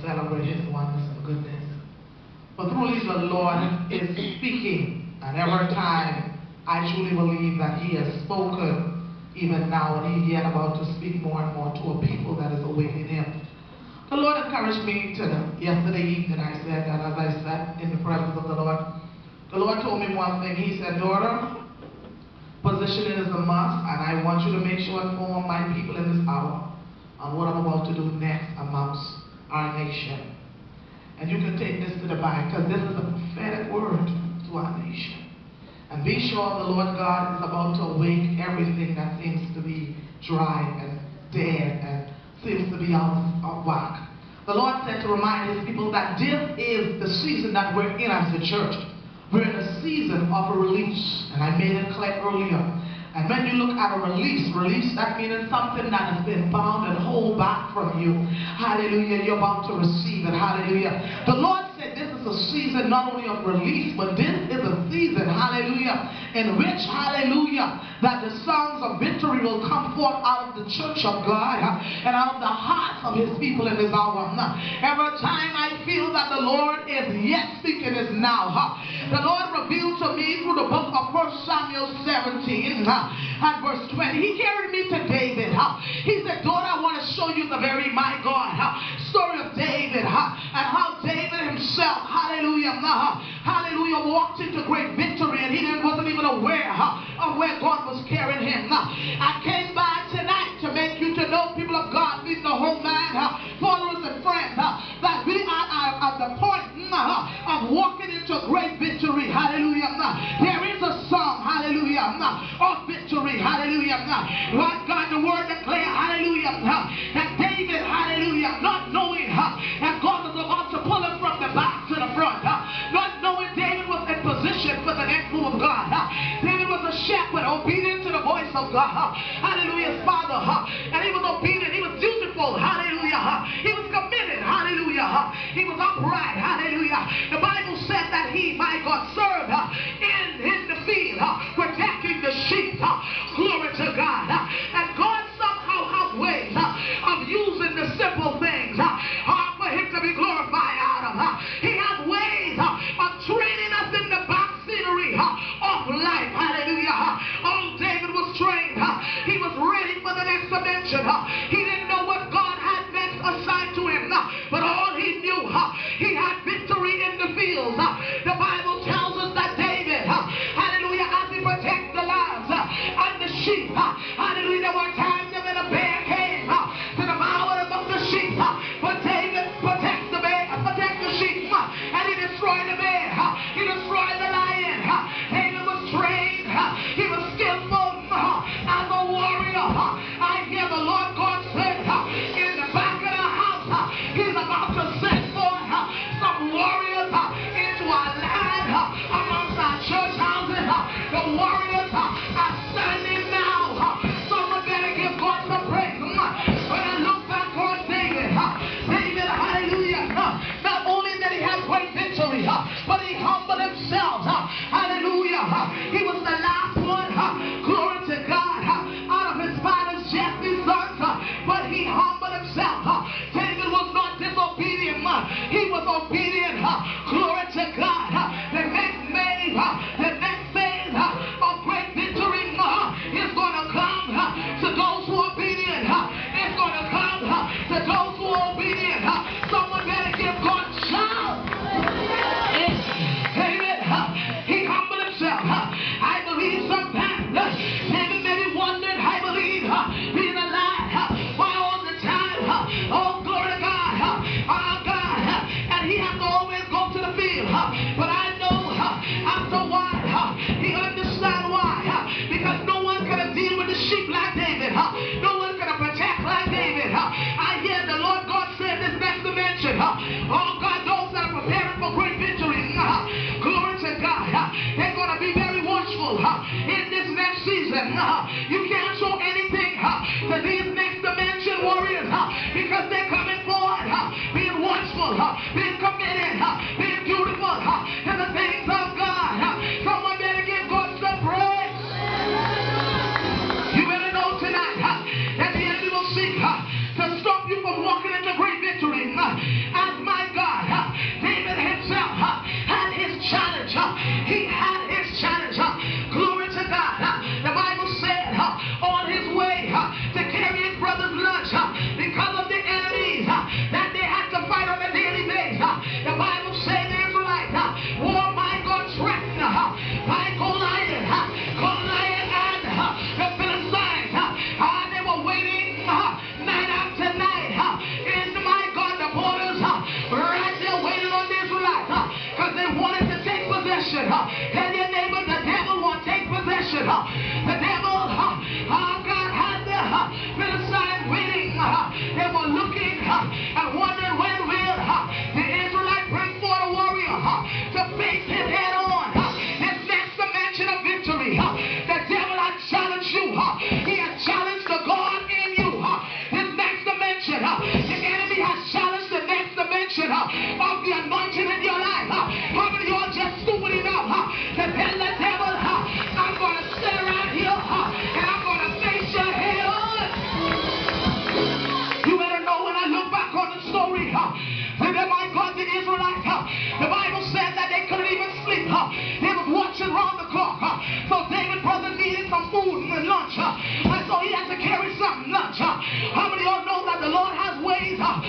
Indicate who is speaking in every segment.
Speaker 1: celebrate his wonders and goodness. But truly the Lord is speaking, and every time I truly believe that he has spoken even now, and he's yet about to speak more and more to a people that is awaiting him. The Lord encouraged me yesterday evening. I said that as I sat in the presence of the Lord told me one thing. He said, daughter, positioning is a must, and I want you to make sure and inform my people in this hour on what I'm about to do next amongst our nation. And you can take this to the bank, because this is a prophetic word to our nation. And be sure the Lord God is about to awake everything that seems to be dry and dead and seems to be out of whack. The Lord said to remind his people that this is the season that we're in as the church. We're in a season of a release, and I made it clear earlier. And when you look at a release, that means something that has been bound and hold back from you. Hallelujah, you're about to receive it. Hallelujah. The Lord said this is a season not only of release, but this is a season, hallelujah, in which, hallelujah, that the songs of victory will come forth out of the church of God and out of the hearts of his people in this hour. Every time I feel that the Lord is yet speaking is now. The Lord revealed to me through the book of 1 Samuel 17 and verse 20. He carried me to David. He said, daughter, I want to show you the very, my God, story of David and how David himself, hallelujah, walked into great victory, and he wasn't even aware of where God was carrying him. I came by tonight to make you to know, people of God, meet the whole man, followers and friends, that we are at the point of walking into great victory. Hallelujah. There is a song, hallelujah, of victory. Hallelujah. What God, the word declare, hallelujah, that David, hallelujah, not knowing that God was about to pull him from the back to the front, not knowing David was in position for the next move of God. David was a shepherd, obedient to the voice of God. Hallelujah, his father. And he was obedient. He was dutiful. Hallelujah. He was committed. Hallelujah. He was upright. Hallelujah. The Bible said that he, my God, served in the field, protecting the sheep. Glory to God. And God somehow has ways of using the simple things for him to be glorified out of. He has ways of training us in the back scenery of life. Hallelujah. Oh, David was trained. He was ready for the next dimension. He didn't know what God had next assigned to him, but all he knew, he had victory in the fields. The Bible tells us that David, hallelujah, as he protects the lambs and the sheep, hallelujah, there were times when a bear came to devour among the sheep, but David protects the sheep, and he destroyed the bear. He destroyed the lion. David was trained. He was skillful as a warrior. I hear the Lord God say, in the back of the house, he's about to send forth some warriors into our land, amongst our church houses. The warriors are standing now. Someone better give God some praise. When I look back on David, hallelujah, not only did he have great victory, but he humbled himself. Hallelujah. He was the last one, glory to God, out of his father's Jesse's sons, but he humbled himself. David was not disobedient. He was obedient. Glory to God. The next phase of great victory is going to come to those who are obedient. It's going to come to those who are obedient. Someone better give God a shout. David, he humbled himself. I believe sometimes David maybe wondered, I believe, being alive, why all the time, oh glory to God, oh God, and he has to always go to the field. But I know after a while, he understands why. Because no one can deal with the sheep like David. No one can protect like David. I hear the Lord God say this next dimension. Oh God, those that are preparing for great victory, glory to God, they're going to be very watchful in this next season. You can't show anything to these next dimension warriors because they're coming forward, being watchful, being committed, being beautiful to the things of God. Someone better give God some praise. You better know tonight that the enemy will seek to stop you from walking into great victory. As The enemy has challenged the next dimension of the anointing in your life. How many of you are just stupid enough to tell the devil, I'm going to sit around here and I'm going to face your head on? You better know when I look back on the story, that my God, the Israelites, the Bible said that they couldn't even sleep. They was watching round the clock. So David's brother needed some food and lunch. And so he had to carry some lunch. How many of y'all know that the Lord has ways of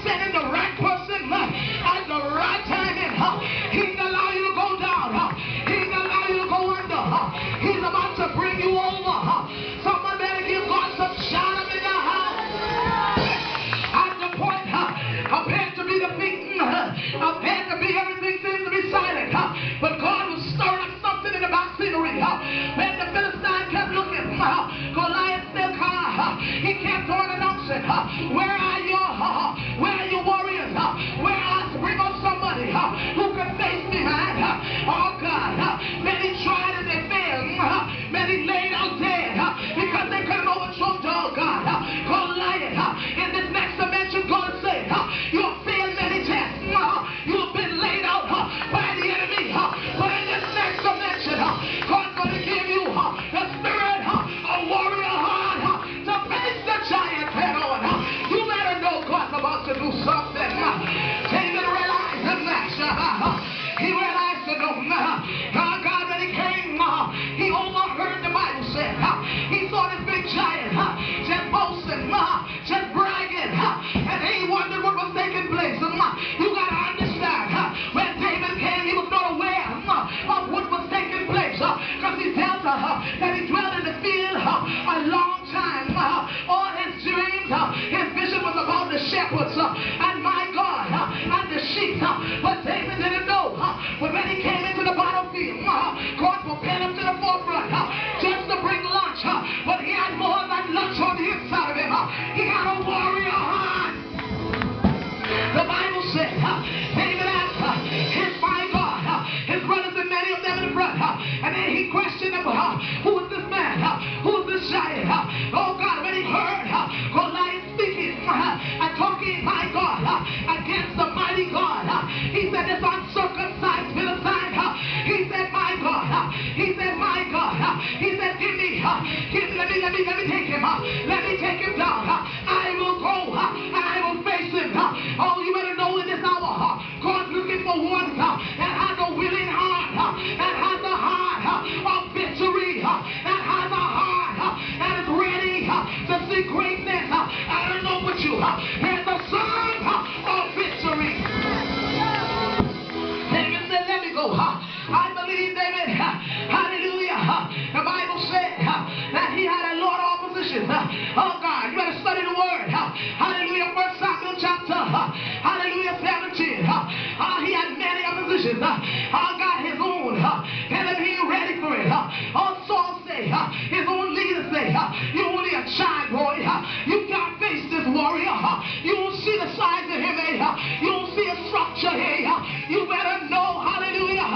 Speaker 1: sending the right person at the right timing? He didn't allow you to go down. He didn't allow you to go under. He's about to bring you over. Someone better give God some shout up in the house. At the point, appeared to be the beaten, appeared to be everything seems to be silent. But God was stirring up something in the back scenery. When the Philistine kept looking, Goliath still he kept on announcing, where are your warriors? Where are, bring up somebody who can face me, man. Oh God, many tried and they failed. Many laid out dead because they couldn't overthrow God. Goliath, in this next dimension, God said, you have failed many tests. You've been laid out by the enemy. But in this next dimension, God's going to give you the spirit of warrior heart to face the giant head on. You better know God's about to do something. David realized the match. He realized the no. God, when he came, he overheard the Bible said. He saw this big giant just boasting, just bragging, and he wondered what was taking place. You got to understand, when David came, he was not aware of what was taking place, because he tells her that he dwelt in the field a long time. All his dreams, his vision was about the shepherds and my God and the sheep. But David didn't know. But when he came into the battlefield, God propelled him to the forefront just to bring lunch. But he had more than lunch on the inside of him. He had a warrior heart. The Bible said, David asked, "Is my God?" His brothers and many of them in the front. And then he questioned them, who is this man? Who is this giant? Oh God, when he heard Goliath speaking and talking, my God, against the mighty God, he said, this uncircumcised Philistine, he said, my God, he said, my God, he said, let me take him, let me take him down. I will go and I will face him. Oh, you better know in this hour, God's looking for one that has a willing heart, that has a heart of victory, that has a heart that is ready to see greatness. I don't know what you, here's a song of victory. David said, let me go. I believe David, hallelujah. The Bible said that he had a lot of opposition. Oh God, you better study the word. Hallelujah, 1 Samuel chapter, hallelujah, 17. He had many oppositions. God, his own enemy ready for it. Saul say, his own leader say, you're only a child boy. You can't face this warrior. You won't see the size of him. You won't see a structure here. You better know, hallelujah,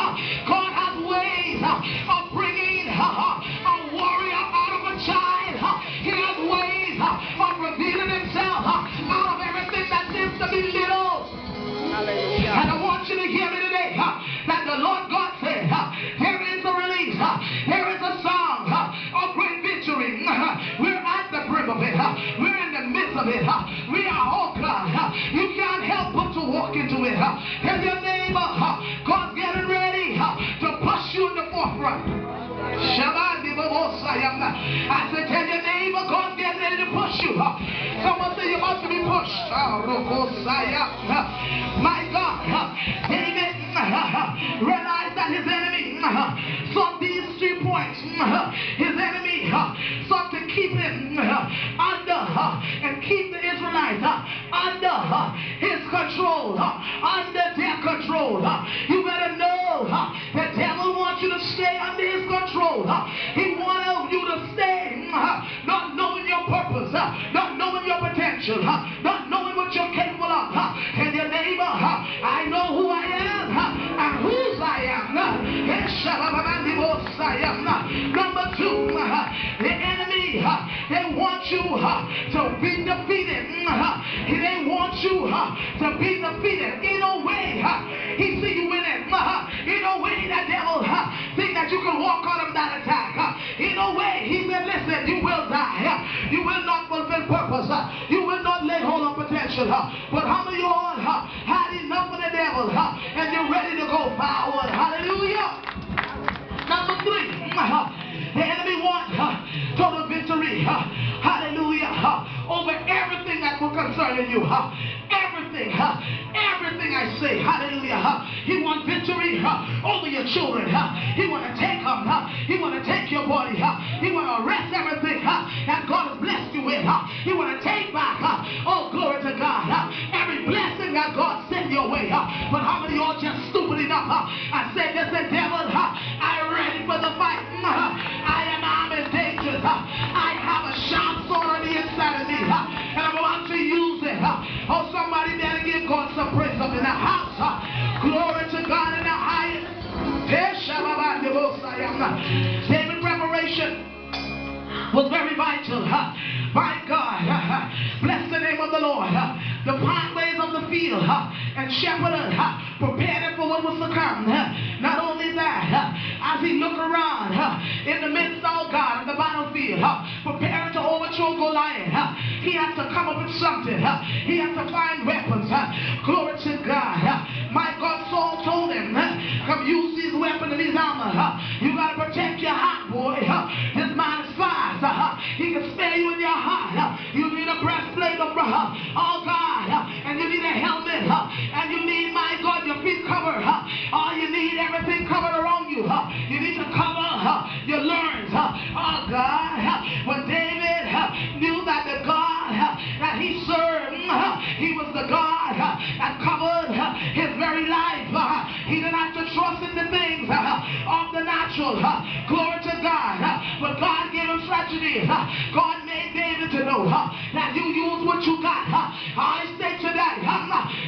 Speaker 1: God has ways of bringing a warrior out of a child. He has ways of revealing himself out of everything that seems to be little. Hallelujah. And I want you to hear me today that the Lord God said, here is a release, here is a song of great victory. We're at the brim of it. We're in the midst of it. We are, oh God, you can't help but to walk into it. Tell your neighbor, God's getting ready to push you in the forefront. I said, tell your neighbor, God's getting ready to push you. Someone say you're about to be pushed. My God, David realized that his enemy sought these 3 points. His enemy sought to keep him under and keep the Israelites under his control, under their control. You better know the devil wants you to stay under his control. He wants you to stay not knowing your purpose, not knowing your potential, not knowing what you're capable of. Tell your neighbor, I know who I am and whose I am. Number 2, the enemy, they want you you to be defeated. He didn't want you to be defeated. In a way, he see you winning. In a way, that devil think that you can walk out of that attack. In a way, he said, listen, you will die. You will not fulfill purpose. You will not lay hold on potential. But how many of you all had enough of the devil and you're ready to go forward? Hallelujah. Number 3, the enemy wants total victory. Hallelujah. Over everything that will concern you. Everything I say. Hallelujah. He wants victory over your children. He want to take them. He want to take your body. He want to arrest everything that God has blessed you with. He want to take back. Oh, glory to God. Every blessing that God sent your way. But how many of y'all just stupid enough? I said, listen, devil, I'm ready for the fight. I'm in danger. I have a sharp sword on the inside of me. And I'm about to use it. Oh, somebody better give God some praise up in the house. Glory to God in the highest. David's preparation was very vital. My God, bless the name of the Lord. The pathways of the field and shepherded prepared him for what was to come. Not only that, as he looked around in the midst of God of the battlefield, preparing to overthrow Goliath, he had to come up with something. He had to find weapons. Glory to God. My God, Saul told him, come use these weapons and these armor. You got to protect your heart, boy. This man is fast. He can spare you in your heart. You need a breastplate of oh God, and you need a helmet, and you need, my God, your feet covered. You need everything covered around you. You need to cover your loins. Oh God, when David knew that the God that he served, he was the God that covered his very life. He didn't have to trust in the things of the natural. Glory to God. But God gave him strategy. God made David to know that you use what you got. I say today,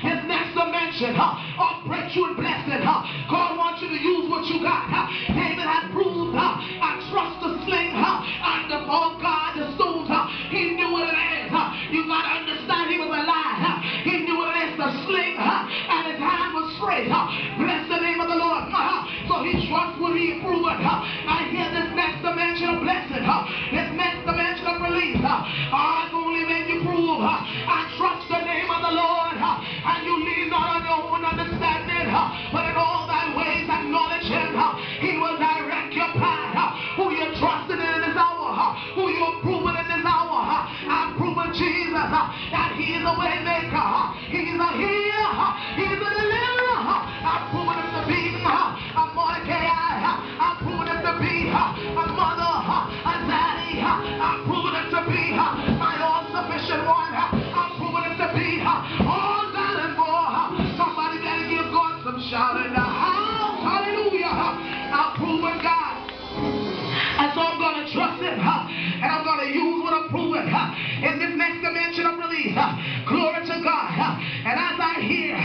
Speaker 1: his next dimension of breakthrough and blessing, God wants you to use what you got. David had proved I trust the sling and the God, the stones. He knew what it is. You got to understand he was alive. He knew what it is, the sling, and his hand was straight. Bless the name of the Lord. So he trusts what he proven. I hear this next dimension of blessing. This next dimension of release. I've only made you prove. I trust the name of the Lord. And you lean not on your own understanding. But in all thy ways acknowledge him. He will direct your path. Who you're trusting in this hour. Who you're proving in this hour. I've proven Jesus. That he is a way maker. He's a healer. He's a deliverer. I've proven him to be a Mordecai. I've proven him to be a mother, a daddy. I've proven him to be my all-sufficient one. I've proven him to be all that and more. Somebody better give God some shout in the house. Hallelujah. I've proven God. And so I'm going to trust him. And I'm going to use what I've proven in this next dimension of release. Glory to God. And as I hear,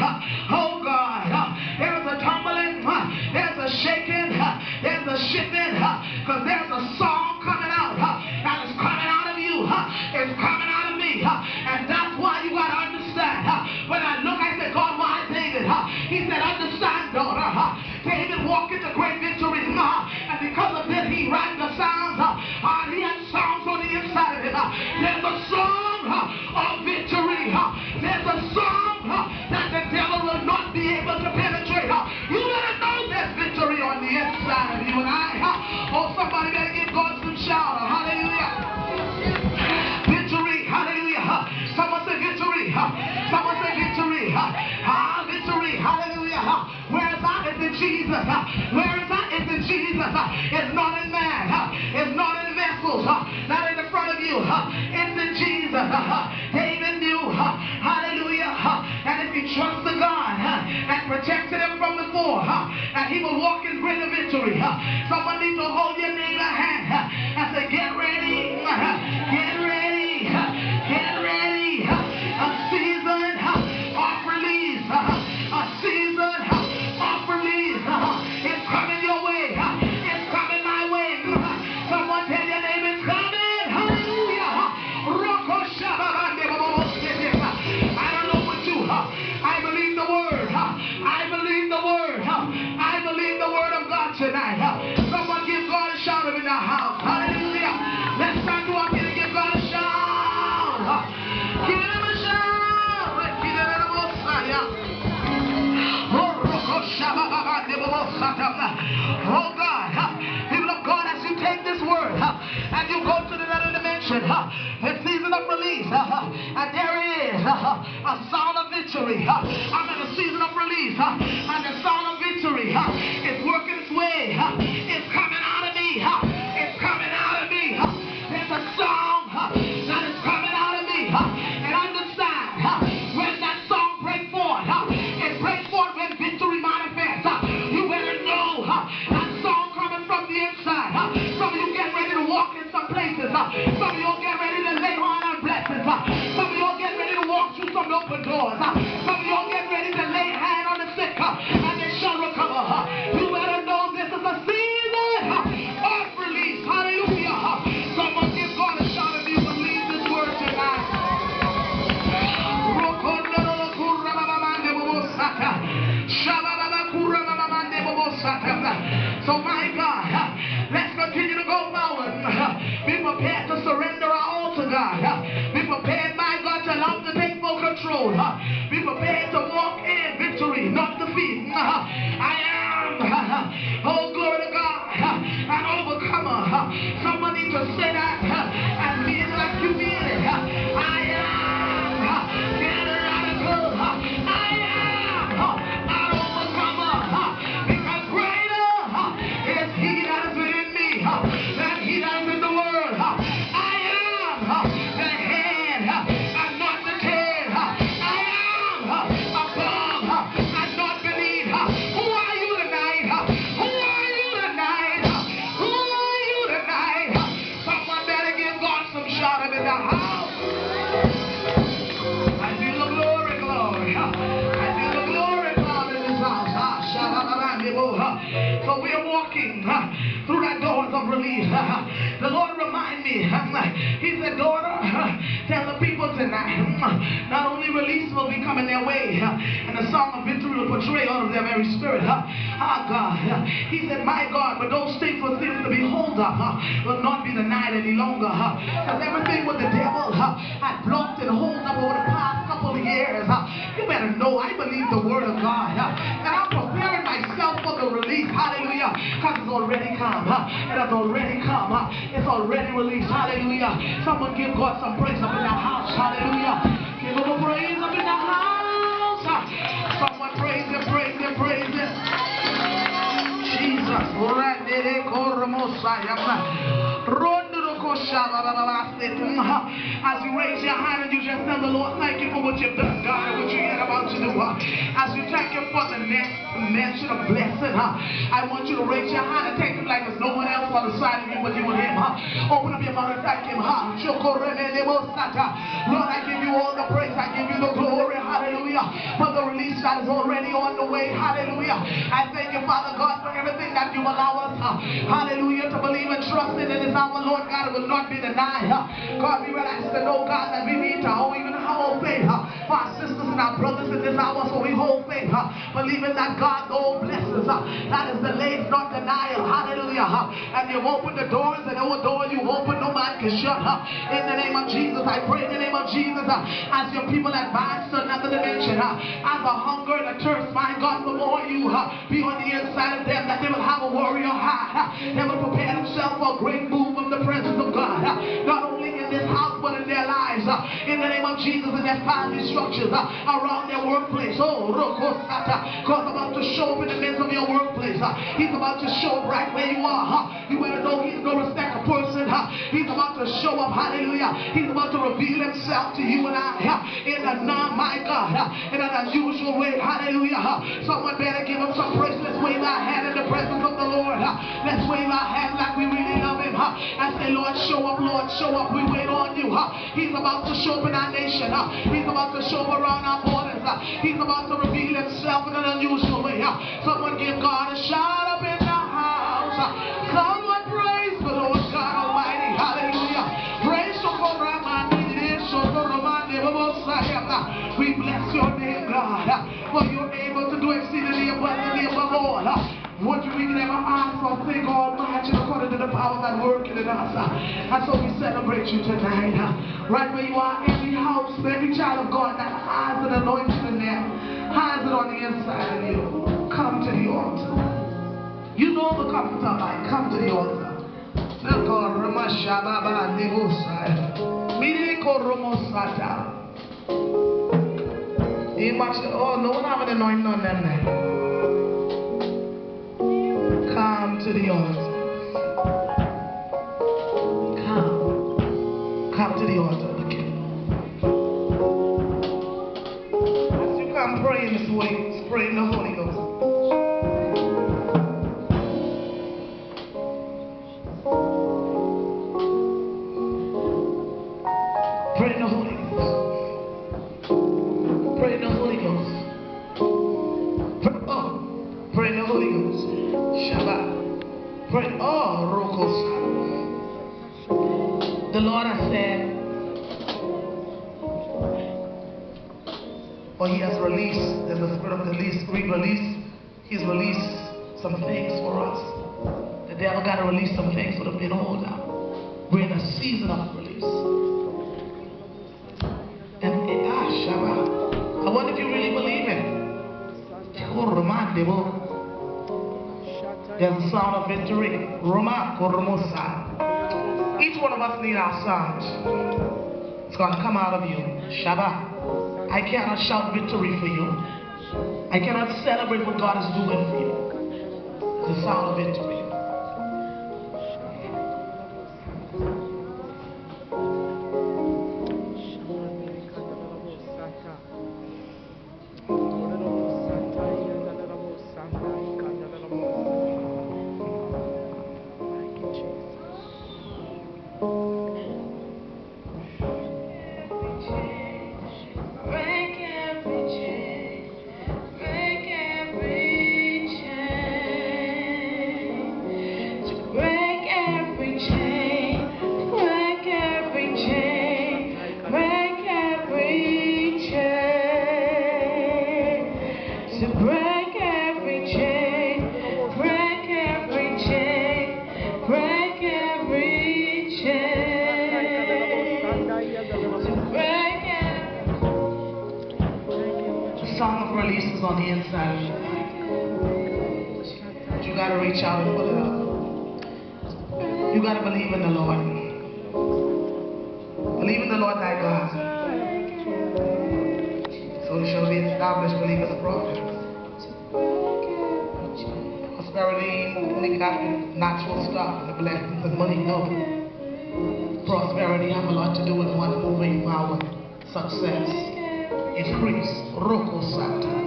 Speaker 1: oh God, there is a tumbling, there's a shaking, there's a shifting, because there's a song coming out that is coming out of you. It's coming out of me. And that's why you got to understand. When I look, I said, God, why David? He said, understand, daughter. David walked into great victory. And because of this, he wrote the Psalms. He had Psalms on the inside of him. There's a song of victory. There's a song that the devil will not be able to penetrate. You better know there's victory on the inside of you and I. Oh, somebody better give God some shout. Hallelujah. Victory. Hallelujah. Someone say victory. Someone say victory. Victory. Hallelujah. Where is that? It's in Jesus. Where is that? It's in Jesus. It's not in man. It's not in vessels. Not in the front of you. It's in Jesus. David knew. Hallelujah. And if he trusted God and protected him from before, and he will walk in greater victory. Someone needs to hold your neighbor's hand and say, get ready. Get ready. Get ready. A season of release. A season of release. It's coming your way. It's coming my open doors. Some of y'all get ready to lay hand on the sick and they shall recover. You better know this is a season of release. Hallelujah. Someone give God a shout if you believe this word tonight. So my God, let's continue to go forward. Be prepared to surrender our all to God. Be prepared, my God, to allow to take full control. Be prepared to walk in victory, not defeat. I am, oh glory to God, an overcomer. Someone needs to say that and mean it like you mean it. I am getting radical. I am an overcomer. Because greater is he that is within me than he that is in the world. I am the head and not the tail. I am above and not beneath. Who are you tonight? Who are you tonight? Who are you tonight? Someone better give God some shout up in the house. I feel the glory, glory. I feel the glory, God, in this house. So we are walking through that doors of relief. The Lord remind me, he said, daughter, tell the people tonight, not only release will be coming their way, and the song of victory will portray out of their very spirit. God, he said, my God, but those things will seem to be hold up, will not be denied any longer. Because everything what the devil had blocked and hold up over the past couple of years, you better know, I believe the word of God. And I'm preparing myself for the release. Hallelujah. Because it's already come. It has already come. It's already released. Hallelujah. Someone give God some praise up in the house. Hallelujah. Give him a praise up in the house. Someone praise him, praise him, praise him. Jesus. As you raise your hand and you just tell the Lord, thank you for what you've done, God, and what you're yet about to do. As you thank him for the next dimension of blessing, I want you to raise your hand and take him like there's no one else on the side of you but you and him. Open up your mouth and thank him. Lord, I give you all the praise. I give you the glory. Hallelujah. For the release that is already on the way. Hallelujah. I thank you, Father God, for everything that you allow us. Hallelujah. To believe and trust in it is our Lord God. It will not be denied. God, we relax to know, God, that we need to even hold faith for our sisters and our brothers in this hour. So we hold faith, believing that God, all blesses. That is delayed, not denial. Hallelujah. And you've opened the doors, and no door you open, no man can shut. In the name of Jesus, I pray in the name of Jesus, as your people advance to another dimension, as a hunger and a thirst, my God, for more you be on the inside of them, that they will have a warrior heart. They will prepare themselves for a great move of the presence of God. Not only in this house, but in their lives. In the name of Jesus, in their family structures, around their workplace. Oh, God's about to show up in the midst of your workplace. He's about to show up right where you are. You better know he's no respect a person. He's about to show up. Hallelujah. He's about to reveal himself to you and I in a my God, in an unusual way. Hallelujah. Someone better give him some praise. Let's wave our hand in the presence of the Lord. Let's wave our hand like we really love him. And say, Lord, show up, Lord, show up. We wait on you. He's about to show up in our nation. He's about to show up around our borders. He's about to reveal himself in an unusual way. Someone give God a shout up in the house. Someone praise the Lord God Almighty. Hallelujah. Praise the Lord. We bless your name, God, for you're able to do exceedingly abundantly above all what we can ever ask or think, Almighty, according to the power that working in us. And so we celebrate you tonight. Right where you are, every house, every child of God that has an anointing in there, has it on the inside of you. Come to the altar. You know the comfort of life. Come to the altar. Oh, no one have an anointing on them now. Come to the altar. Come to the altar. Okay. As you come praying this way, pray in the Holy Ghost. Pray in the Holy Ghost. Pray in the Holy Ghost. Pray in the Holy Ghost. Shabbat. Pray. Oh, Rokosa. The Lord has said, He has released, there's a spirit of release. He's released some things for us. The devil got to release some things for the been hold down. We're in a season of release. And Shabbat. I wonder if you really believe it. There's a sound of victory. Each one of us need our sound. It's going to come out of you. Shabbat. I cannot shout victory for you. I cannot celebrate what God is doing for you. It's the sound of victory. On the inside of you. But you got to reach out and pull it up. You got to believe in the Lord. Believe in the Lord thy God. So you shall be established, believe as a prophet. Prosperity only got natural stuff, the blessings and money, no. Prosperity have a lot to do with one moving power, success, increase. Roko Santa.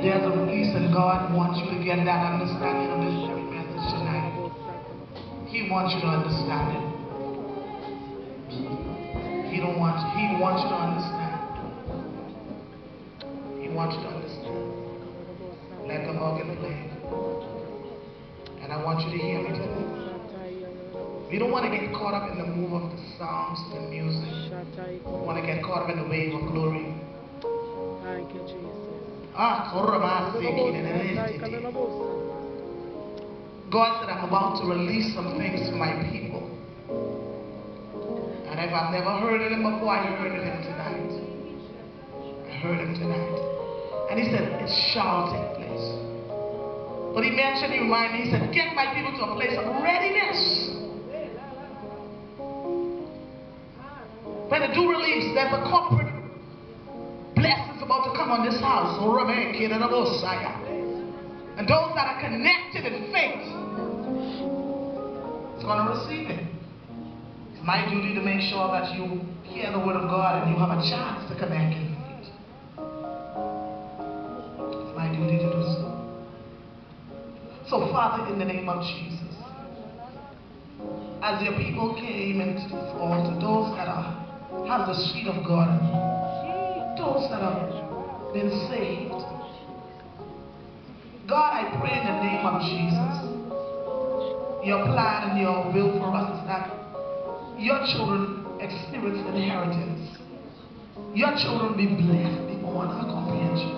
Speaker 1: There's a release, and God wants you to get that understanding of this very message tonight. He wants you to understand it. He wants you to understand. He wants you to understand. Let the organ play. And I want you to hear me tonight. We don't want to get caught up in the move of the songs and the music. We want to get caught up in the wave of glory.
Speaker 2: Thank you, Jesus.
Speaker 1: God said, I'm about to release some things to my people. And if I've never heard of him before, I heard of him tonight. I heard him tonight. And he said, it shall take place. But he mentioned, he reminded me, he said, get my people to a place of readiness. When they do release, there's a corporate blessings about to come on this house. And those that are connected in faith is going to receive it. It's my duty to make sure that you hear the word of God and you have a chance to connect in faith. It's my duty to do so. So, Father, in the name of Jesus, as your people came into this altar, those that have the seed of God, those that have been saved, God, I pray in the name of Jesus, your plan and your will for us is that your children experience inheritance. Your children be blessed beyond our comprehension.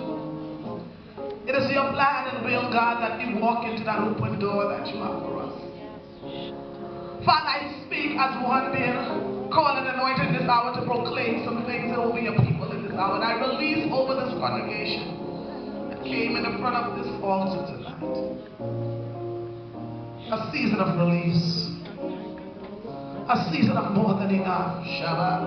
Speaker 1: It is your plan and will, God, that we walk into that open door that you have for us. Father, I speak as one being called and anointed in this hour to proclaim some things over your people in this hour. And I release over this congregation that came in the front of this altar tonight a season of release, a season of more than enough, Shabbat,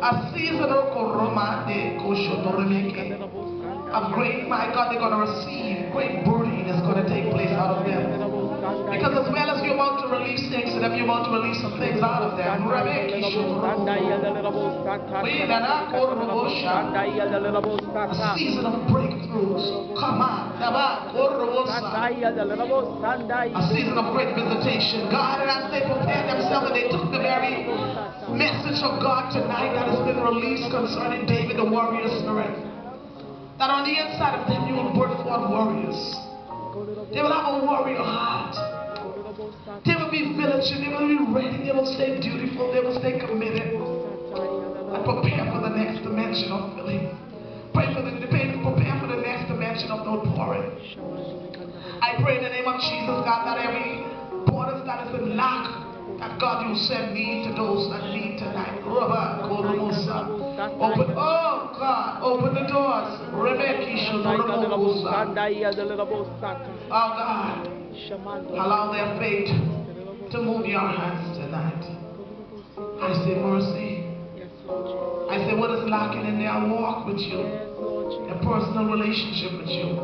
Speaker 1: a season of koromande koshotoremeke, of great, my God, they're going to receive great burden is going to take place out of them. Because as well as you're about to release things to them, you're about to release some things out of them. A season of breakthroughs. Come on. A season of great visitation. God, and as they prepared themselves and they took the very message message of God tonight that has been released concerning David, the warrior spirit. That on the inside of them you will birth forth warriors. They will have a warrior heart. They will be vigilant. They will be ready. They will stay dutiful. They will stay committed. And prepare for the next dimension of filling. Prepare for the next dimension of the outpouring. I pray in the name of Jesus, God, that every borders that has been locked, that God you send me to those that need tonight. Open, oh God, open the doors. Oh God, allow their faith to move your hands tonight. I say mercy. I say what is lacking in their walk with you, their personal relationship with you.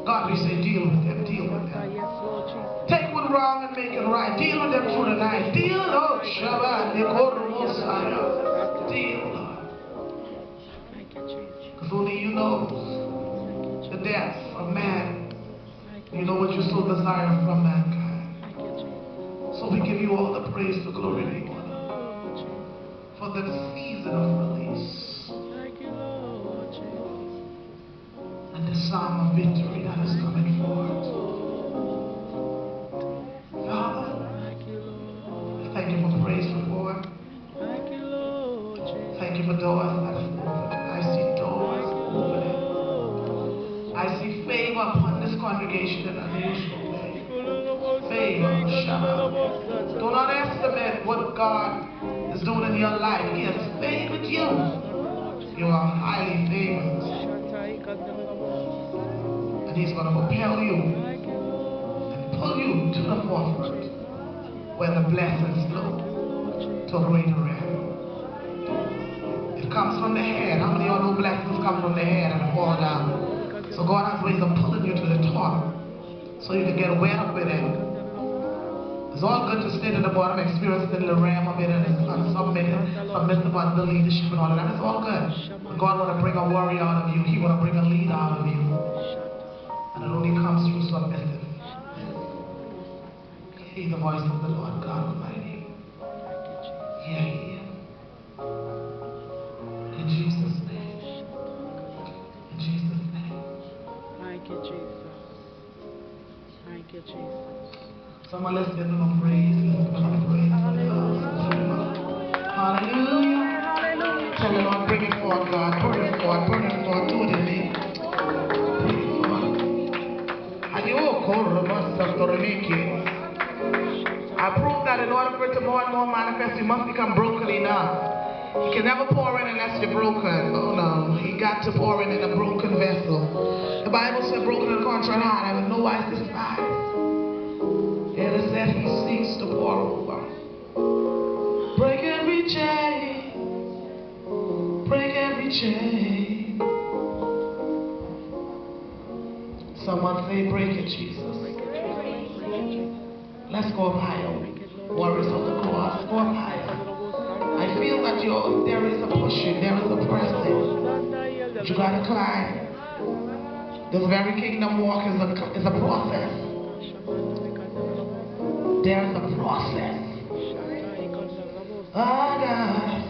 Speaker 1: God, we say deal with them, deal with them. Take what's wrong and make it right. Deal with them through the night. Deal, Lord. Deal, Lord. Because only you know the depth of man. You know what you so desire from mankind. So we give you all the praise, the glory, and the honor for the season of release. And the psalm of victory that is coming forth. Father, thank you for praise report. Thank you for doors that are open. I see doors opening. I see favor upon this congregation in an unusual way. Favor, Shabbat. Do not estimate what God is doing in your life. He has favored you. You are highly favored. And He's going to propel you and pull you to the forefront where the blessings flow to a greater realm. It comes from the head. How many of you know blessings come from the head and fall down? So God has ways of pulling you to the top so you can get wet up with it. It's all good to stay to the bottom, experience in the realm of it and submissive under the leadership and all of that. It's all good. But God want to bring a warrior out of you. He want to bring a leader out of you. And it only comes through submissive. Hear the voice of the Lord God Almighty. Hear Him. In Jesus' name. In Jesus' name.
Speaker 2: Thank you, Jesus. Thank you, Jesus.
Speaker 1: Someone let's give Him a praise. Let's give Him a praise. Hallelujah. Hallelujah. Tell the Lord, bring it forth, God. Bring it forth. Bring it forth. Do it in me. Bring it forth. I prove that in order for it to more and more manifest, you must become broken enough. You can never pour in unless you're broken. Oh no, He got to pour in a broken vessel. The Bible said, broken and contrite heart, I will no wise despise. It is said He seeks to pour over. Break every chain. Break every chain. Someone say, break it, Jesus. Let's go up higher. Warriors of the cross, go up higher. I feel that there is a pushing, there is a pressing. But you gotta climb. This very kingdom walk is a process. There's a process. Oh God.